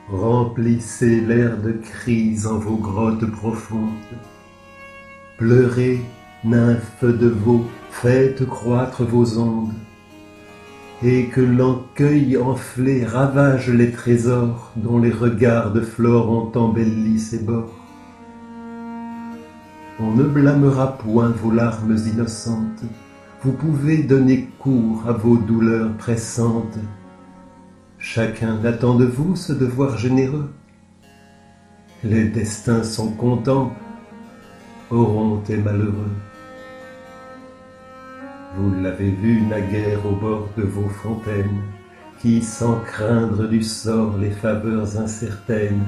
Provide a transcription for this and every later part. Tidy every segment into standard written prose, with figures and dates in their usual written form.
Remplissez l'air de cris en vos grottes profondes. Pleurez, nymphes de veau, faites croître vos ondes, et que l'encueil enflé ravage les trésors dont les regards de Flore ont embelli ses bords. On ne blâmera point vos larmes innocentes, vous pouvez donner cours à vos douleurs pressantes. Chacun attend de vous ce devoir généreux. Les destins sont contents, Oronte est malheureux. Vous l'avez vu naguère au bord de vos fontaines, qui, sans craindre du sort les faveurs incertaines,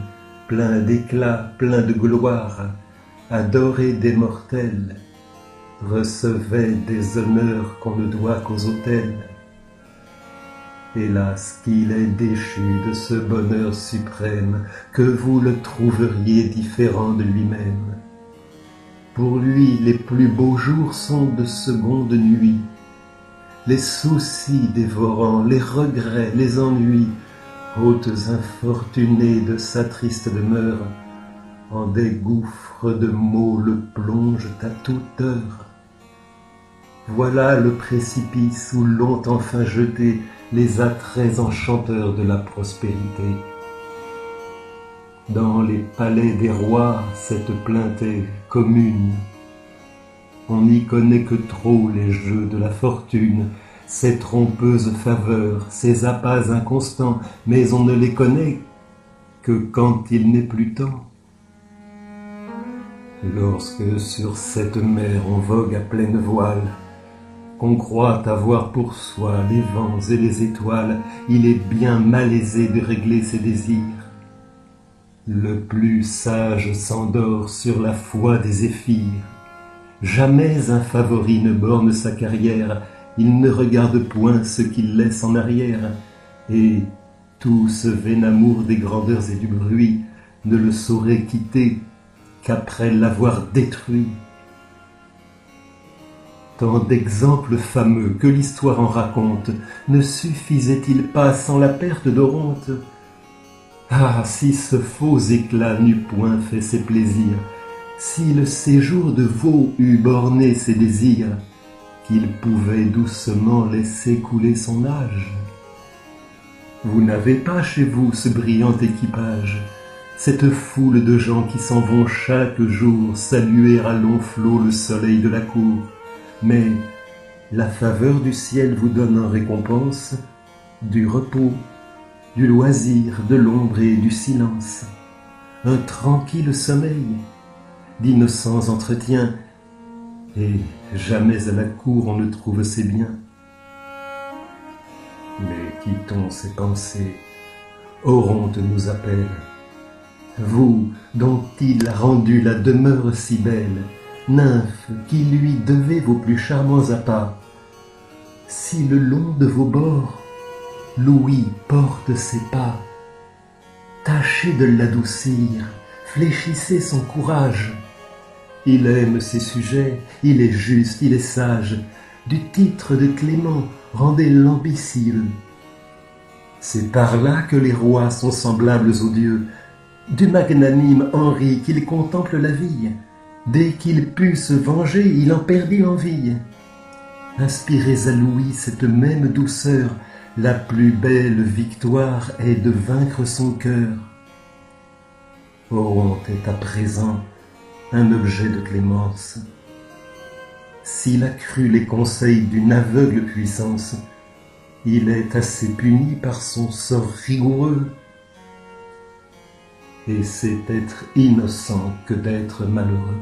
plein d'éclat, plein de gloire, adoré des mortels, recevait des honneurs qu'on ne doit qu'aux autels. Hélas, qu'il est déchu de ce bonheur suprême, que vous le trouveriez différent de lui-même. Pour lui, les plus beaux jours sont de seconde nuit, les soucis dévorants, les regrets, les ennuis, hôtes infortunés de sa triste demeure, en des gouffres de maux le plongent à toute heure. Voilà le précipice où l'ont enfin jeté les attraits enchanteurs de la prospérité. Dans les palais des rois, cette plainte est commune. On n'y connaît que trop les jeux de la fortune, ses trompeuses faveurs, ses appas inconstants, mais on ne les connaît que quand il n'est plus temps. Lorsque sur cette mer on vogue à pleine voile, qu'on croit avoir pour soi les vents et les étoiles, il est bien malaisé de régler ses désirs. Le plus sage s'endort sur la foi des zéphyrs. Jamais un favori ne borne sa carrière, il ne regarde point ce qu'il laisse en arrière, et tout ce vain amour des grandeurs et du bruit ne le saurait quitter qu'après l'avoir détruit. Tant d'exemples fameux que l'histoire en raconte, ne suffisait-il pas sans la perte d'Oronte? Ah, si ce faux éclat n'eût point fait ses plaisirs, si le séjour de veau eût borné ses désirs, qu'il pouvait doucement laisser couler son âge. Vous n'avez pas chez vous ce brillant équipage, cette foule de gens qui s'en vont chaque jour saluer à longs flots le soleil de la cour, mais la faveur du ciel vous donne en récompense du repos, du loisir, de l'ombre et du silence, un tranquille sommeil, d'innocents entretiens, et jamais à la cour on ne trouve ces biens. Mais quittons ces pensées, Oronte nous appelle, vous dont il a rendu la demeure si belle, nymphe qui lui devez vos plus charmants appas, si le long de vos bords l'ouïe porte ses pas, tâchez de l'adoucir, fléchissez son courage. Il aime ses sujets, il est juste, il est sage, du titre de Clément, rendez-le ambitieux. C'est par là que les rois sont semblables aux dieux, du magnanime Henri qu'il contemple la vie, dès qu'il put se venger, il en perdit l'envie. Inspirez à Louis cette même douceur, la plus belle victoire est de vaincre son cœur. Oronte est à présent un objet de clémence. S'il a cru les conseils d'une aveugle puissance, il est assez puni par son sort rigoureux. Et c'est être innocent que d'être malheureux.